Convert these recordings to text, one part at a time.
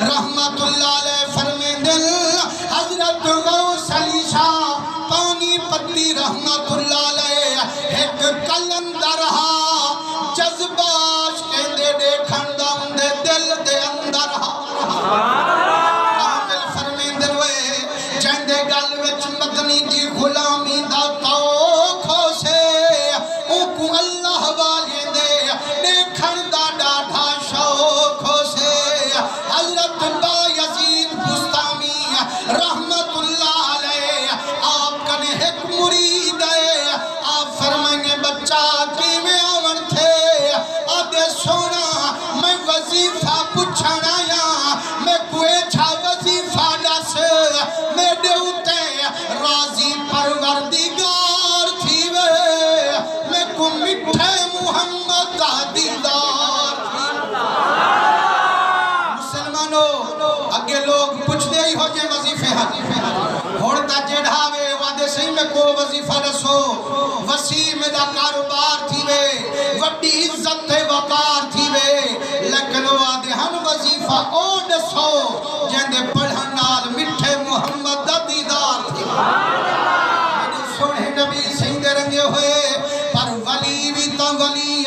رحمت اللہ علیہ فرمیندن حضرت غوث علی شاہ پانی پتی رحمت اللہ علیہ ایک کلندر ہا جذباش کے دے دیکھن دا اندے دل دے اندر ہا کامل فرمیندن وے جہندے گل وچ مدنی دی غلامی دا توق ہو سے اوکو اللہ والے دے دیکھن دا ڈاڈھا شوق ہو سے حضرت با یزید بستامی رحمت اللہ علیہ آپ کنے ایک مرید ہے آپ فرمائیں بچہ کی میں آور تھے آدھے سونا میں وظیفہ پچھانا یا میں کوئے چھا وظیفہ ڈس میں دیوتے راضی پروردگار تھی وے میں کو مٹھے محمد کا دیدار اگے لوگ پوچھ دے ہی ہو جے وظیفے ہوڑتا جڑھاوے وعدے صحیح میں کو وظیفہ رسو وسیم دا کاروبار تھی وے وڈی عزت وقار تھی وے لیکن وعدے ہن وظیفہ او دسو جہندے پڑھن نال مٹھے محمد دا دیدار تھی میرے سونے نبی صحیح دے رنگے ہوئے پر ولی بھی تا ولی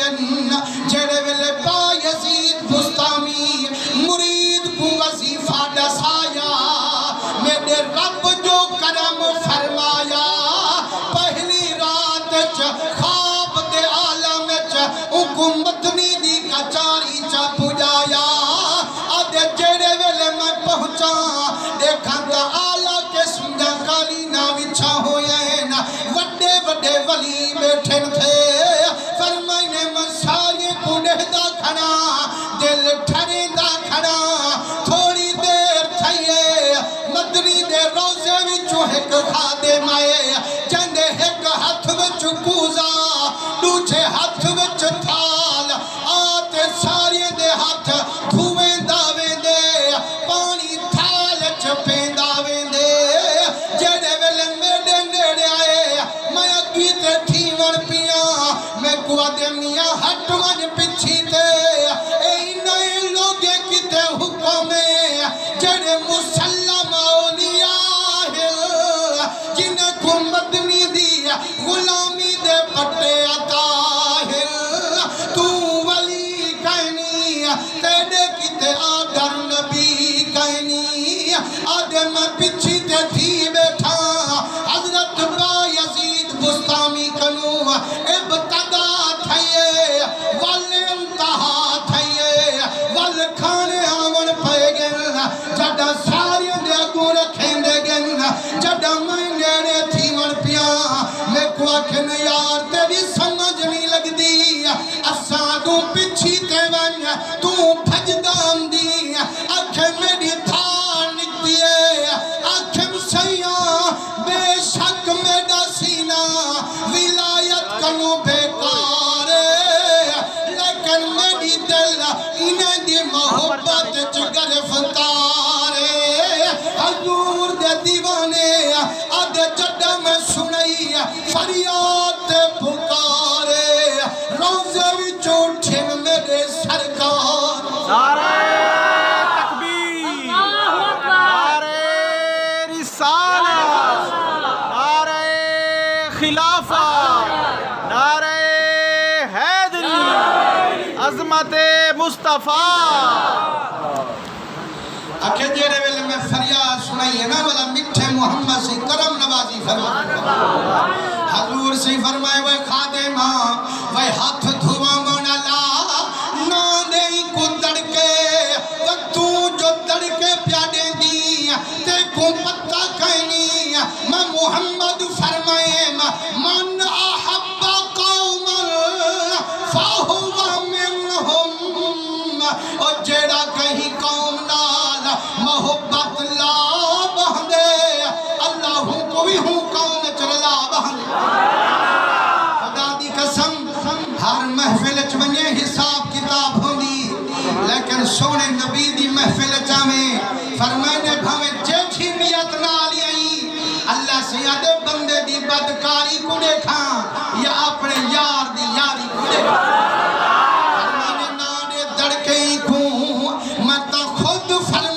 جڑے ویلے با یزید بستامی مرید کو وظیفہ دسایا میرے رب جو کرم فرمایا پہلی رات خواب دے عالم حکومتنی دی کچاری چا پجایا آدھے جڑے ویلے میں پہنچا دیکھا تا آلہ کے سنجا کالی نا وچھا ہوئے نا وڈے وڈے ولی بیٹھن تھے فرمائنے مسائے کو دہدہ کھنا دل ٹھرے دا کھنا تھوڑی دیر تھائیے مدنی دے روزے وچو ایک خادم آئے جندے ایک ہاتھ وچ کوزا دوچے ہاتھ وچ تھال آتے سارے دے ہاتھ دھویں داویں دے پانی تھال چپیں داویں دے جڑے ویلے میڈے نیڑے آئے میں اگیتے تھیون پیا میں کو دے میاں ہٹ ون پچھی تے اے نئے لوگے کتے حکمیں جڑے مسلم اولیاء ہے جنہیں کو مدنی دی غلامی دے پٹے عطا ہے تو ولی کہنی تیڑے کتے آگر نبی کہنی آدھے میں پچھی تے تھی بیٹھا حضرت با یزید بستامی کنو ابتدا تھائیے والانتہا تھائیے والکھانے آون پائے گن جڑا ساری دے اگو رکھیں دے گن جڑا میں نیڑے تھی ون پیا میں کو آکھن یار تیری سمجھ نہیں لگ دی اساں پچھی تے ون تو بھجدام دی آکھے میری تھار نکتی ہے آکھے سیاں بے شک میرا سینہ ولایت کنو بیکار لیکن میری دل انہیں دی محبت چگر فتار حضور دے دیوانے آدھے جڑا میں سنائی فریاد پکارے روزے وچوں اٹھن میرے سرکار نعرہ تکبیر نعرہ رسالت نعرہ خلافہ نعرہ حیدری عظمت مصطفیٰ اکھے جیڑے ویلے میں فریاد سنائی ہے نا والا مٹھے محمد سے کرم نوازی فرمائے حضور سے فرمائے وہ خادمہ وہ ہاتھ دھواں گونا لا نا نہیں کو دڑکے وہ تو جو دڑکے پیاڈے دی تے کو پتہ کہنی میں محمد فرمائے من احب قوما فہو منہم اور جیڑا کہیں قوم نال محبت لا بہندے اللہ کو بھی ہوں قوم چرلا بہندے خدا دی قسم ہر محفل چمنیے حساب کتاب ہوندی لیکن سونے نبی دی محفل چاہمیں فرمائنے بھامے جیٹھی نیت نالی آئی اللہ سے یادے بندے دی بدکاری کو دیکھا یا اپنے یار دی یاری کو دیکھا فرمائنے نانے دڑکے ہی کھوں میں تا خود فرمائنے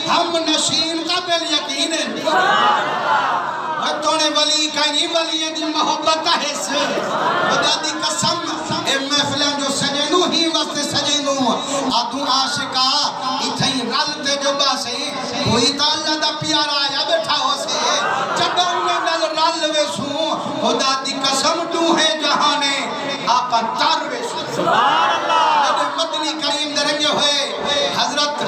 ہم نشین قابل یقین تونے ولی کہیں ولی دی محبت ہے سے خدا دی قسم اے محفلیں جو سجنو ہی وقت سجنو آدھو عاشقہ اتھائی رل تے جو باسے کوئی تا اللہ دا پیارا آیا بیٹھا ہو سے جب نل رل ویسوں خدا دی قسم تو ہے جہانے آپا تر ویسوں سبحان اللہ مدنی کریم درنگے ہوئے حضرت